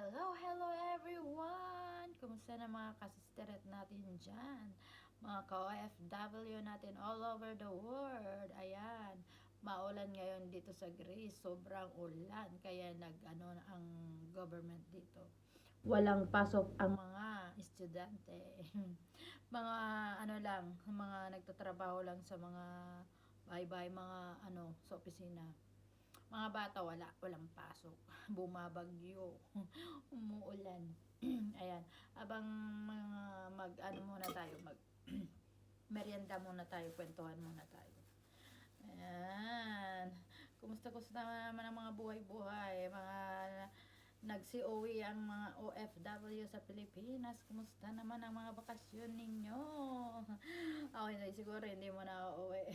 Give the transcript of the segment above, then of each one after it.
Hello, hello everyone! Kumusta na mga kasisteret natin dyan? Mga ka-OFW natin all over the world. Ayan, maulan ngayon dito sa Greece. Sobrang ulan. Kaya ang government dito. Walang pasok ang mga estudyante. Mga mga nagtatrabaho lang sa mga bye-bye, mga sa opisina. Mga bata walang pasok. Bumabagyo. Umuulan. Ayan. Abang mga mag-ano muna tayo, merienda muna tayo, kwentuhan muna tayo. Ayan. Kumusta naman ang mga buhay-buhay? Mga nagsi-uwi ang mga OFW sa Pilipinas. Kumusta naman ang mga bakasyon ninyo? Okay, siguro hindi mo na uuwi.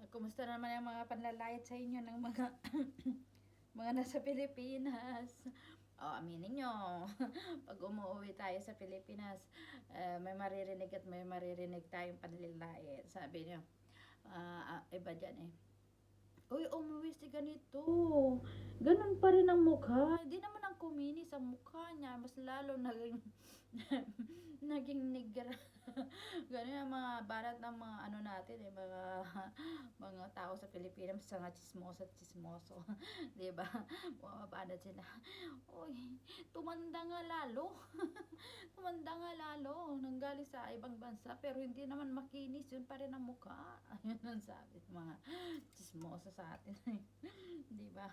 Kumusta naman ang mga panlalait sa inyo ng mga mga nasa Pilipinas? Aminin nyo. Pag umuwi tayo sa Pilipinas, may maririnig at may maririnig tayong panlalait. Sabi nyo, iba dyan eh. Uy, umuwi si ganito. Ganun pa rin ang mukha. Hindi naman ang kuminis ang mukha niya. Mas lalo naging, naging nigra. Ganun ang mga barat ng mga ano natin eh. Mga tao sa Pilipinas. Mga chismoso. Diba? Bumabanat sila. Uy, tumanda nga lalo. Tumanda nga lalo. Nanggaling sa ibang bansa. Pero hindi naman makinis. Yun pa rin ang mukha. Ayun ang sabi ng mga chismoso sa atin. Di ba?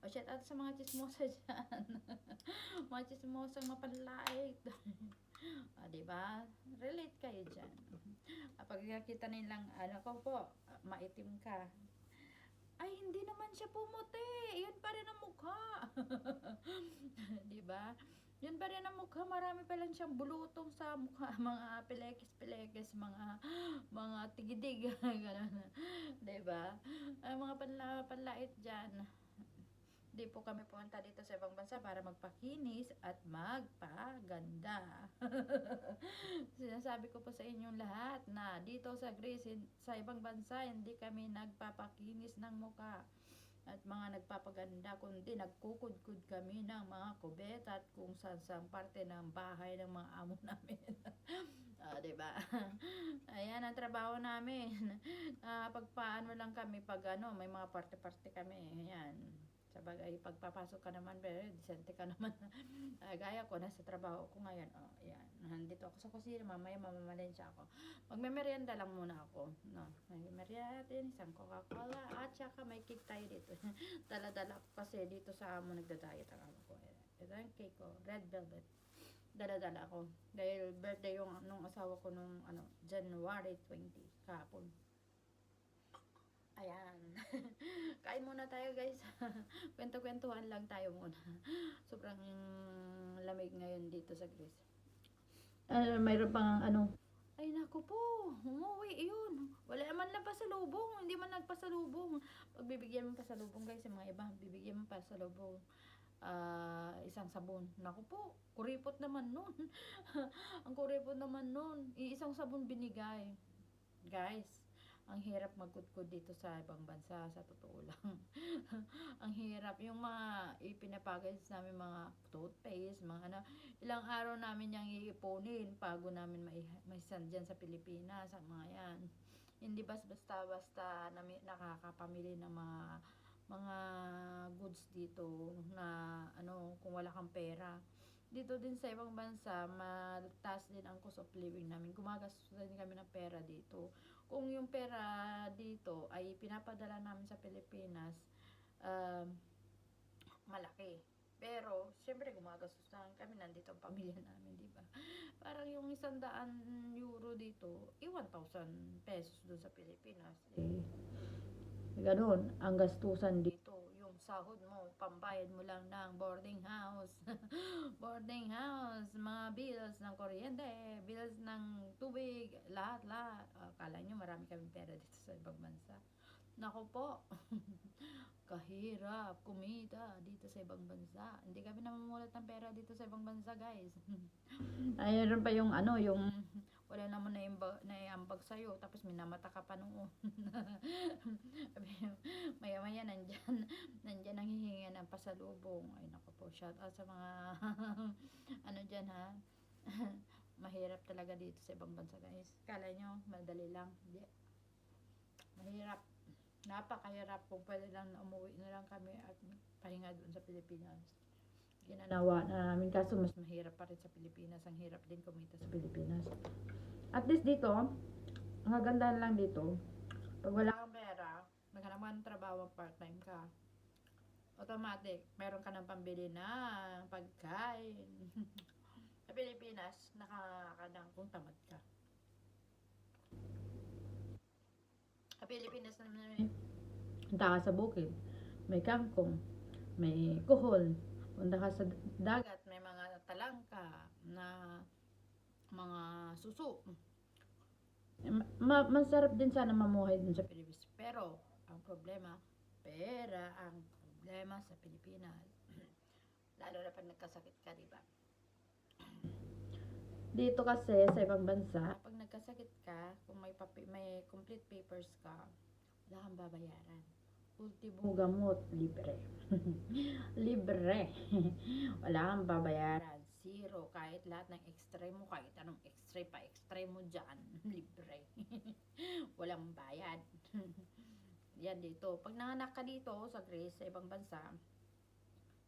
O shout out sa mga chismosa dyan. Mga chismosang mapanlait. Di ba? Relate kayo dyan. Pag nakita nilang, ko po, maitim ka. Ay, hindi naman siya pumuti. Yun pa rin ang mukha. Di ba? Yun pa rin ang mukha. Marami pa lang siyang bulutong sa mukha. Mga pilekes, mga tigidig. Ganun. Di ba? Ang mga panlait dyan. Di po kami pumunta dito sa ibang bansa para magpakinis at magpaganda. Sinasabi ko po sa inyong lahat na dito sa Greece, sa ibang bansa, hindi kami nagpapakinis ng muka at mga nagpapaganda, kundi nagkukudkud kami ng mga kubeta at kung saan parte ng bahay ng mga amo namin. Diba? Ayan ang trabaho namin. Pagpaano lang kami pag may mga parte-parte kami. Ayan. Sabagay, pagpapasok ka naman, pero disente ka naman. Gaya ko, nasa trabaho ko ngayon. Ayan. Nandito ako sa kusina, mamaya mamamalensya ako. Magme-merienda lang muna ako. No? May merienda din, isang Coca-Cola, at saka may cake tayo dito. Dala-dala ko kasi dito sa amo nagda-diet ang amo ko. Ito yung cake ko, red velvet. Dala-dala ko. Dahil birthday yung nung asawa ko nung January 20, kahapon. Ayan. Kain muna tayo guys. Kwento-kwentuhan lang tayo muna. Sobrang lamig ngayon dito sa Greece. Mayroon pang ay naku po, umuwi yun. Wala man lang pasalubong, hindi man nagpasalubong. Pag bibigyan mo pasalubong guys, yung mga iba, bibigyan mo pasalubong. Isang sabon. Naku po, kuripot naman nun. Ang kuripot naman nun. Isang sabon binigay. Guys, ang hirap magkudkod dito sa ibang bansa, sa totoo lang. Ang hirap. Yung mga ipinapagalis namin mga toothpaste, mga ilang araw namin yung iipunin bago namin may dyan sa Pilipinas, ang mga yan. Hindi basta nakakapamili ng mga goods dito na kung wala kang pera. Dito din sa ibang bansa, mataas din ang cost of living namin. Gumagastos din kami ng pera dito. Kung yung pera dito ay pinapadala namin sa Pilipinas, malaki. Pero, syempre gumagastos na kami, nandito ang pamilya namin, di ba? Parang yung 100 euro dito, 1,000 pesos doon sa Pilipinas. Ganun, ang gastusan dito, yung sahod mo, pambayad mo lang ng boarding house, boarding house, mga bills ng kuryente, bills ng tubig, lahat. Akala nyo marami kami pera dito sa ibang bansa. Nako po, kahirap kumita dito sa ibang bansa. Hindi kami namumulat ng pera dito sa ibang bansa, guys. Ayun pa yung wala naman naiambag sa'yo, tapos minamata ka pa noon. Maya maya nandyan ang hihinga ng pasalubong. Ay naku po, shout out sa mga ano dyan ha. Mahirap talaga dito sa ibang bansa guys. Kala nyo madali lang, hindi, mahirap, napakahirap. Kung pwede lang na umuwi na lang kami at pahinga doon sa Pilipinas, ginanawa na namin, kaso mas mahirap pa rin sa Pilipinas. Ang hirap din kumita sa Pilipinas. At least dito, ang ganda lang dito, pag wala kang pera, maghanap ka ng trabaho, part-time ka, automatic, meron ka ng pambili na pagkain. Sa Pilipinas, nakakadang kung tamad ka. Sa Pilipinas naman, punta ka sa bukid, may kangkong, may kuhol. Punta ka sa dagat, may mga talangka na mga suso. Masarap din sana mamuhay dun sa Pilipinas. Pero, ang problema, pera ang problema sa Pilipinas. Lalo na pag nagkasakit ka, diba? Dito kasi, sa ibang bansa, pag nagkasakit ka, kung may complete papers ka, wala kang babayaran. Ultimo gamot, libre. Libre. Wala kang babayaran. Zero. Kahit lahat ng x-ray mo, kahit anong x-ray mo dyan, libre. Walang bayad. Yan dito. Pag nanganak ka dito sa Greece, sa ibang bansa,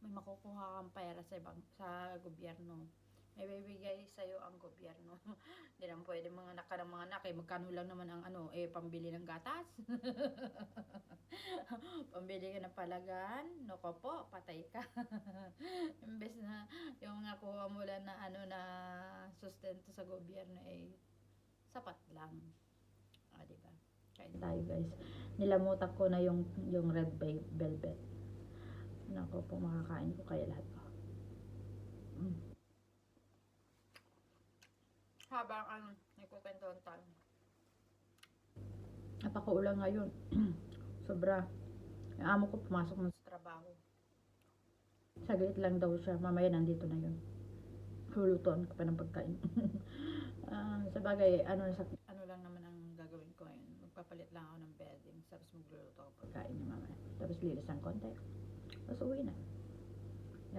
may makukuha kang pera sa gobyerno. May bibigay sa'yo ang gobyerno. Hindi naman pwede mga anak ka ng mga anak. Magkano lang naman ang pambili ng gatas. Pambili ka ng palagan. Noko po, patay ka. Imbes na yung nakuha mo lang na na sustento sa gobyerno sapat lang. Diba? Kain tayo guys. Nilamutak ko na yung red velvet. Nako po, makakain ko kaya lahat ko. Habang nagkukwentuhan tayo. Napakaulan ngayon. Sobra. Yung amo ko pumasok na sa trabaho. Saglit lang daw siya. Mamaya nandito na yun. Hulutuan ko pa ng pagkain. Sa bagay, ano lang naman ang gagawin ko ngayon. Magpapalit lang ako ng bedding. Tapos magluluto ako pagkain niya mamaya. Tapos lilis ng konti. Tapos uwi na.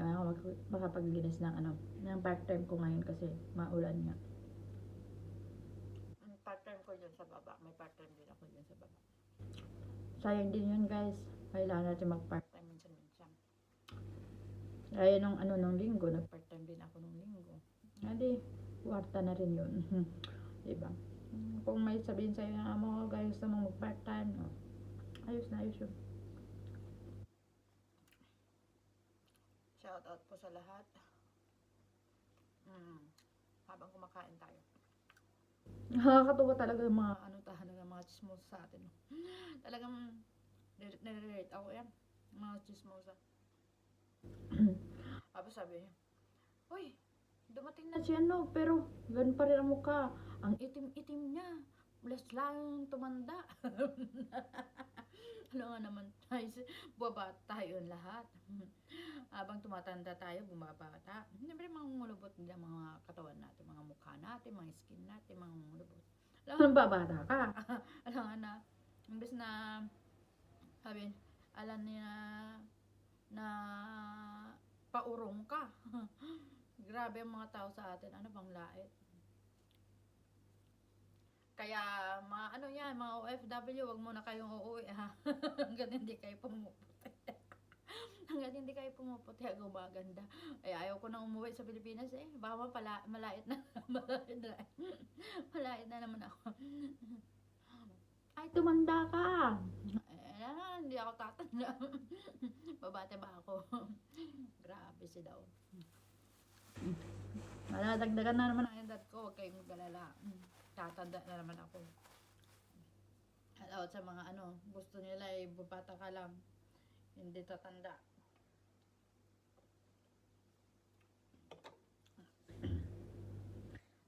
Yan ako makapaglinis ng part-time ko ngayon kasi maulan nga. Part-time ko dyan sa baba. May part-time din ako dyan sa baba. Sayang din yun guys. Kailangan natin mag-part-time minsan-minsan. Kaya nung linggo, nag-part-time din ako nung linggo. Hindi, kwarta na rin yun. Diba? Kung may sabihin sa'yo na mo, guys, na mag-part-time, ayos na ayos yun. Shout out po sa lahat. Habang kumakain tayo. Nakakatuwa talaga yung mga mga chismosa sa atin. Talagang nire-rate ako yan. Mga chismosa. Tapos sabi niya, uy, dumating na siya pero ganun pa rin ang mukha. Ang itim-itim niya. Bless lang tumanda. Ano nga naman tayo, bumabata tayo lahat. Habang tumatanda tayo, bumabata. Siyempre mangungulubot nila mga katawan natin, mga mukha natin, mga skin natin, mga mangungulubot. Alam nga babata ka. Alam nga na, imbes na, sabi, alam niya na paurong ka. Grabe ang mga tao sa atin. Ano bang lait? Kaya mga OFW, wag muna kayong uuwi ha. Hanggang hindi kayo pumuputi. Hanggang hindi kayo pumuputi, gumaganda. Ay ayaw ko na umuwi sa Pilipinas Baka malait na. Malait na naman ako. Ay, tumanda ka. Hindi ako tatanda. Babate ba ako? Grabe si daw. Maladagdagan na naman ang edad ko. Huwag kayong magalala. Tatanda na naman ako. Hello sa mga gusto nila bubata ka lang. Hindi tatanda.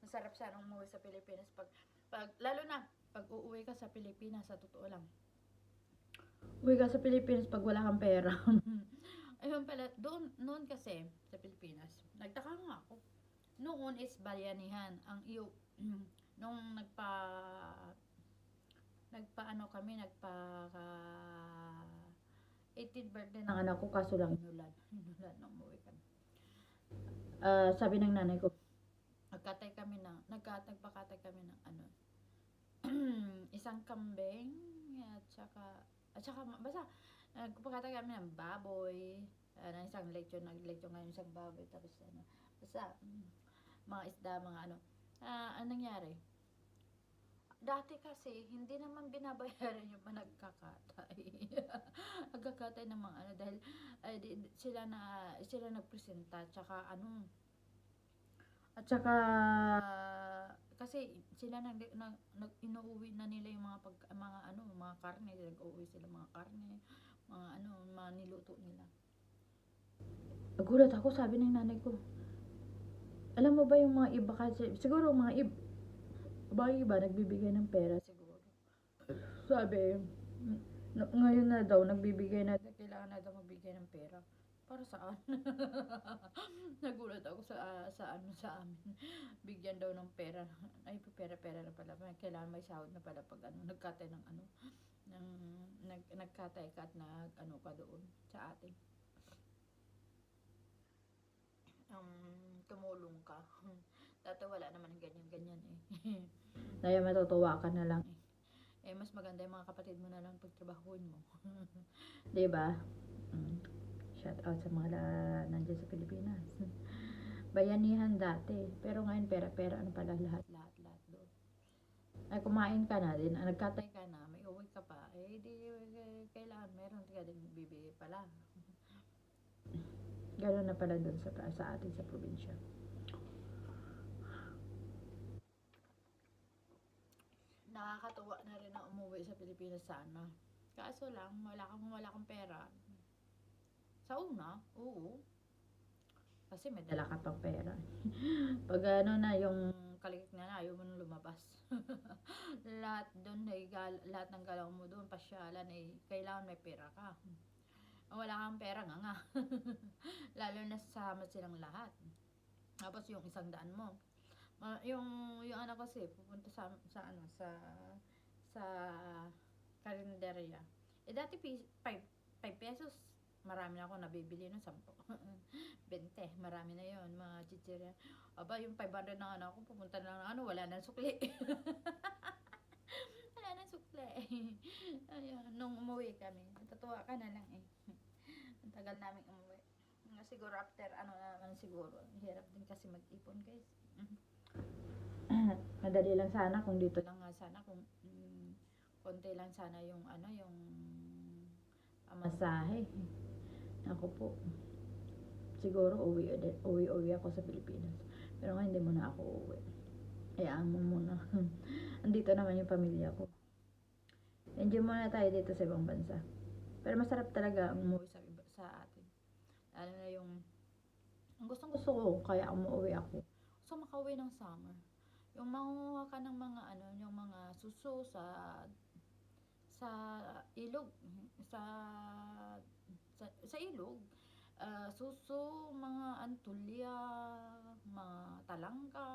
Masarap sana umuwi sa Pilipinas lalo na pag uuwi ka sa Pilipinas, sa totoo lang. Uwi ka sa Pilipinas pag wala kang pera. Ayun pala, noon kasi sa Pilipinas, nagtaka nga ako. Noon is bayanihan ang nung nagpa ano kami, 18th birthday ng anak ko, kaso lang inulan nang umuwi kami. Sabi ng nanay ko, nagpakatay kami ng ano, isang kambing, at saka basta nagpakatay kami ng baboy, ng isang naglechon ngayon isang baboy, tapos ano, basta mga isda, mga ano. Anong nangyari? Dati kasi, hindi naman binabayaran yung mga nagkakatay. Nagkakatay ng mga ano, dahil sila nagpresenta, tsaka ano, at saka kasi sila inuuwi na nila yung mga ano, mga karne, nag-uuwi sila mga karne, mga ano, mga niluto nila. Nagulat ako, sabi ng nanay ko, alam mo ba yung mga iba kasi, siguro mga iba nagbibigay ng pera siguro. Sabi, ngayon na daw nagbibigay na, kailangan na daw magbigay ng pera. Para saan? Nagulat ako sa amin. Bigyan daw ng pera. Ay, pera na pala. Kailangan may sahod na pala pag ano, nagkatay ng ano, nagkatay ka at ano ka doon sa atin. Tumulong ka. Dati wala naman ganyan eh. Dahil matutuwa ka na lang eh. Mas maganda yung mga kapatid mo na lang pagtrabahuin mo. 'Di ba? Shout out sa mga nandiyan sa Pilipinas. Bayanihan dati, pero ngayon pera ano pala, lahat doon. Ay, kumain ka na din, nagkatay ka na, may uwi ka pa, eh di kailangan meron ka din bibigay pala. Gano'n na pala doon sa atin sa probinsya. Nakakatuwa na rin na umuwi sa Pilipinas sana. Kaso lang, wala kang pera. Sa una, oo. Kasi may dala ka pang pera. Pag ano na, yung kalikit na ayaw mo nang lumabas. Lahat doon, lahat ng galaw mo doon, pasyalan, eh, kailangan may pera ka. Wala kang pera nga. Lalo na sasama silang lahat. Tapos yung 100 mo. Yung anak kasi pupunta sa karinderya. Eh dati 5 pesos. Marami na ako nabibili ng 10. 20, marami na yon mga chichirya. Aba, yung 500 ng anak ko, pupunta na ng ano, wala nang sukli. Wala nang sukli. Ayun, nung umuwi kami, natutuwa ka na lang eh. Ang tagal namin umuwi. Siguro after ano naman siguro, hirap din kasi mag-ipon guys. Madali lang sana kung dito lang nga sana, kung konti lang sana yung ano, yung amasahe. Ako po, siguro uwi ako sa Pilipinas. Pero nga hindi muna ako uwi. Hayaan mo muna. Andito naman yung pamilya ko. Enjoy muna tayo dito sa ibang bansa. Pero masarap talaga ang umuwi sa atin. Lalo na yung gustong gusto ko, kaya umuwi ako. So makauwi ng summer. Yung mangunguha ka ng mga ano, yung mga suso sa ilog, sa ilog, suso, mga antulya, mga talangka,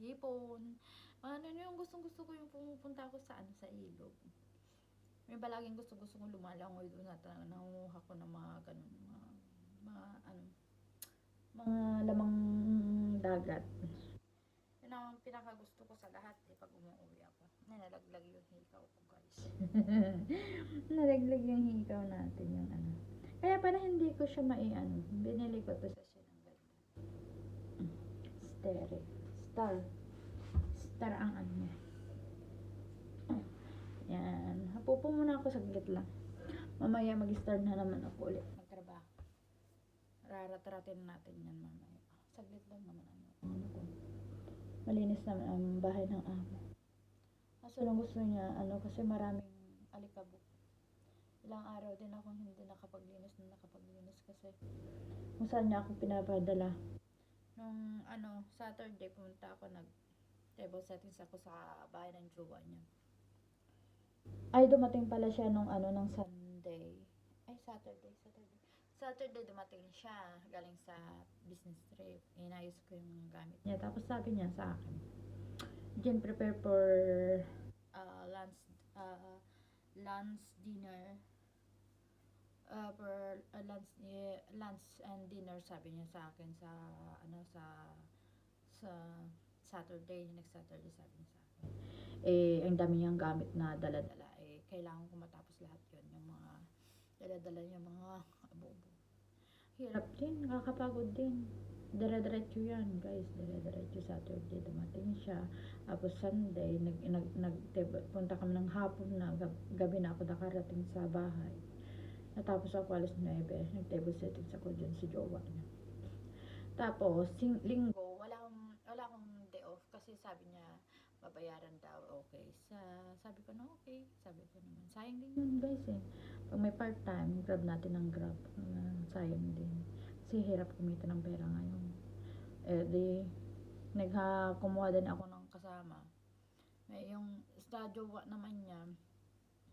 hipon, ano yung gustong-gusto ko, yung pumupunta ako sa ano, sa ilog. May palaging gusto kong lumalangoy doon at nangunguha ko ng mga ganun, mga ano, mga lamang dagat. Yun ang pinakagusto ko sa lahat eh, pag umuwi ako. Nalaglag yung hikaw ko guys. Nalaglag yung hikaw natin, yung ano. Kaya pala hindi ko siya maiano. Binili ko to sa siya ng ganda. Star ang ano niya. Yan. Hapupo muna ako saglit lang. Mamaya mag-start na naman ako ulit magtrabaho. Raratratin natin yan mamaya. Saglit lang naman ano ko. Malinis naman ang bahay ng amo. Kaso lang gusto niya ano, kasi maraming alikabok. Ilang araw din akong hindi nakapaglinis kasi kung saan niya ako pinapadala. Nung ano, Saturday pumunta ako, table settings ako sa bahay ng jowa niya. Ay, dumating pala siya nung ano, ng Sunday. Ay, Saturday dumating siya galing sa business trip. Inayos ko yung gamit niya. Tapos sabi niya sa akin, Jen prepare for lunch, lunch, dinner, for lunch and dinner, sabi niya sa akin sa sa Saturday, next Saturday, sabi niya sa akin. Eh, ang dami niyang gamit na dala-dala. Eh, kailangan ko matapos lahat yun. Yung mga dala-dala niya, mga abo-abo. Hirap din, nakakapagod din. Dire-diretso yan, guys. Dire-diretso Saturday, dumating siya. Tapos Sunday, punta kami ng hapon na, gabi na ako nakarating sa bahay. Natapos ako alas 9, nag-table settings ako dyan si jowa niya. Tapos, linggo, wala akong day off kasi sabi niya, babayaran daw, okay. Sabi ko na okay, sabi ko naman. Sayang din yun, guys, eh. Pag may part-time, grab natin ng grab. Sayang din. Kasi hirap kumita ng pera ngayon. Eh, di, kumuha din ako ng kasama. Yung sa jowa naman niya,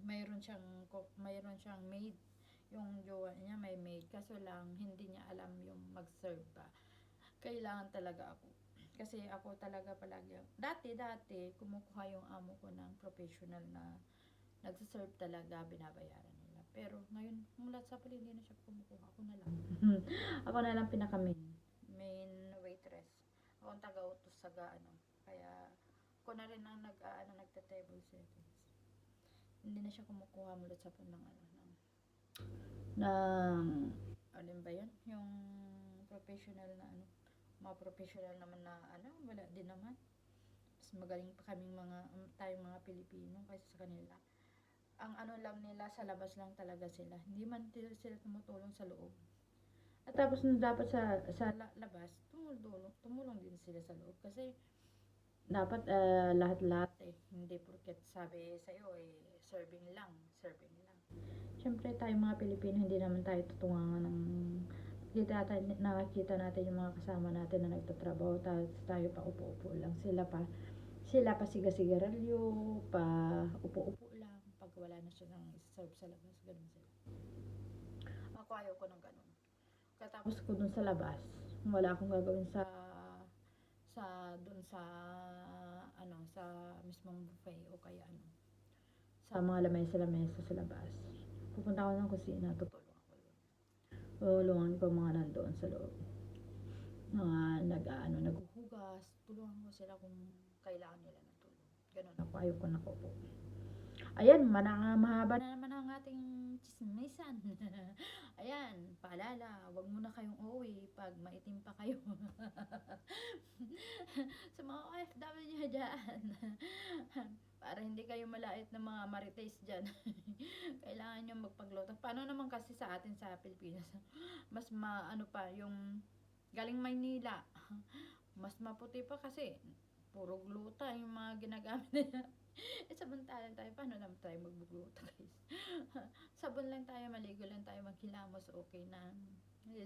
mayroon siyang maid. Yung jowa niya may maid, kaso lang hindi niya alam yung mag-serve pa. Kailangan talaga ako, kasi ako talaga palagi dati kumukuha yung amo ko ng professional na nagse-serve talaga, binabayaran nila. Pero ngayon mula sa pala hindi na siya kumukuha, ako na lang. Ako na lang main waitress. Ako ang taga-utos sa kaya ako na rin ang nagte-table settings. Hindi na siya kumukuha mula sa ng ng alin ba yun? Yung professional na mga professional naman na wala din naman. Mas magaling pa kaming tayong mga Pilipino kaysa sa kanila. Ang lang nila, sa labas lang talaga sila. Hindi man sila tumutulong sa loob. At tapos dapat sa labas, tumulong din sila sa loob. Kasi dapat lahat-lahat eh. Hindi porket sabi sa'yo serving lang. Siyempre tayo mga Pilipino, hindi naman tayo tutungan ng nakikita natin yung mga kasama natin na nagtatrabaho, tayo pa upo-upo lang. Sila pa siga-sigarilyo, pa upo-upo lang. Pag wala na siya nang serve sa labas, ganun sila. Ako ayaw ko ng ganun. Katapos ko dun sa labas, wala akong gagawin sa mismong buffet o kaya sa mga lamesa sa labas. Pupunta ako ng kusina, tutulungan ko mga nandoon sa loob. Naghuhugas, tulungan ko sila kung kailangan nila ng tulong. Ganun ako, ayaw ko na po. Ayan, mahaba na naman ang ating chismisan. Ayan, paalala, wag muna kayong uuwi pag maitim pa kayo. Sa mga OFW dyan. Para hindi kayo malait ng mga marites dyan. Kailangan nyo magpagluto. Paano naman kasi sa atin sa Pilipinas? Mas pa, yung galing Maynila. Mas maputi pa kasi puro gluta yung mga ginagamit nila. Samantalang tayo, paano naman tayo magbugluta, guys? Sabon lang tayo, maligo lang tayo, maghilamos, okay na.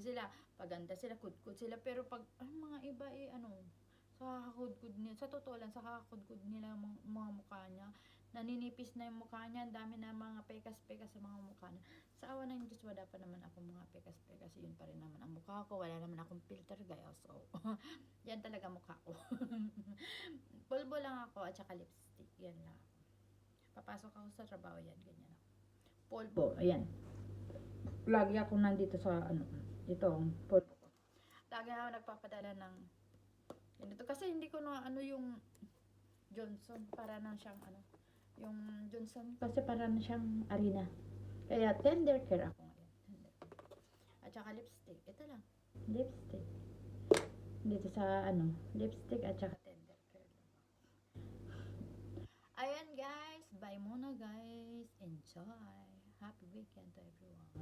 Sila, paganda sila, kudkud sila, pero pag mga iba sa kakakudkud nila, sa totoo lang, sa kakakudkud nila mga mukha niya, naninipis na yung mukha niya, ang dami na mga pekas-pekas sa mga mukha niya. Sa awa ng Diyos, wala pa naman ako mga pekas-pekas, yun pa rin naman ang mukha ko, wala naman akong filter, guys, so, yan talaga mukha ko. Pulbo lang ako, at saka lipstick, yan lang. Papasok ako sa trabaho, yan, ganyan ako. Pulbo, ayan. Lagi ako nandito sa, ito, pulbo ko. Lagi ako nagpapadala ng, ganito, kasi hindi ko na, yung Johnson, para na siyang, yung Johnson, kasi para na siyang Arena. Kaya, tender care ako ngayon. At saka lipstick, ito lang, lipstick. Dito sa, lipstick, at saka tender care lang. Ayan, guys, bye muna, guys. Enjoy. Happy weekend to everyone.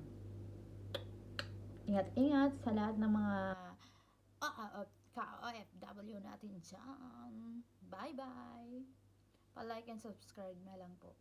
Ingat-ingat sa lahat ng mga ka-OFW natin dyan. Bye-bye. Pa-like and subscribe na lang po.